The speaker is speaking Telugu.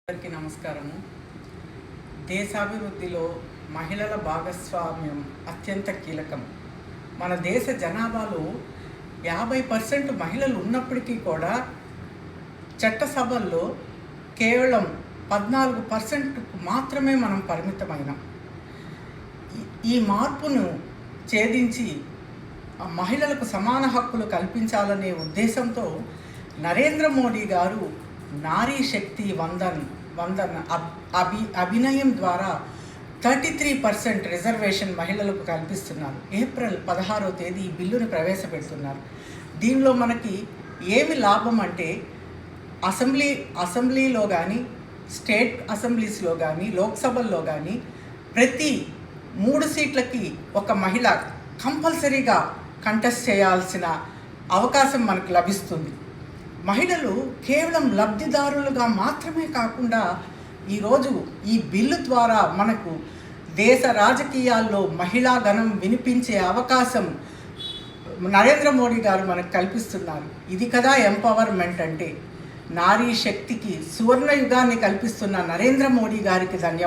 అందరికీ నమస్కారము. దేశాభివృద్ధిలో మహిళల భాగస్వామ్యం అత్యంత కీలకం. మన దేశ జనాభాలో 50% మహిళలు ఉన్నప్పటికీ కూడా చట్టసభల్లో కేవలం 14% మాత్రమే మనం పరిమితమైనాం. ఈ మార్పును ఛేదించి మహిళలకు సమాన హక్కులు కల్పించాలనే ఉద్దేశంతో నరేంద్ర మోడీ గారు నారీ శక్తి వందన్ అభినయం ద్వారా 33% రిజర్వేషన్ మహిళలకు కల్పిస్తున్నారు. ఏప్రిల్ 16వ తేదీ ఈ బిల్లును ప్రవేశపెడుతున్నారు. దీనిలో మనకి ఏమి లాభం అంటే అసెంబ్లీలో కానీ, స్టేట్ అసెంబ్లీస్లో కానీ, లోక్సభల్లో కానీ ప్రతి 3 సీట్లకి ఒక మహిళ కంపల్సరీగా కంటెస్ట్ చేయాల్సిన అవకాశం మనకు లభిస్తుంది. మహిళలు కేవలం లబ్ధిదారులుగా మాత్రమే కాకుండా ఈరోజు ఈ బిల్లు ద్వారా మనకు దేశ రాజకీయాల్లో మహిళా గణం వినిపించే అవకాశం నరేంద్ర మోడీ గారు మనకు కల్పిస్తున్నారు. ఇది కదా ఎంపవర్మెంట్ అంటే. నారీ శక్తికి సువర్ణ యుగాన్ని కల్పిస్తున్న నరేంద్ర మోడీ గారికి ధన్యవాదాలు.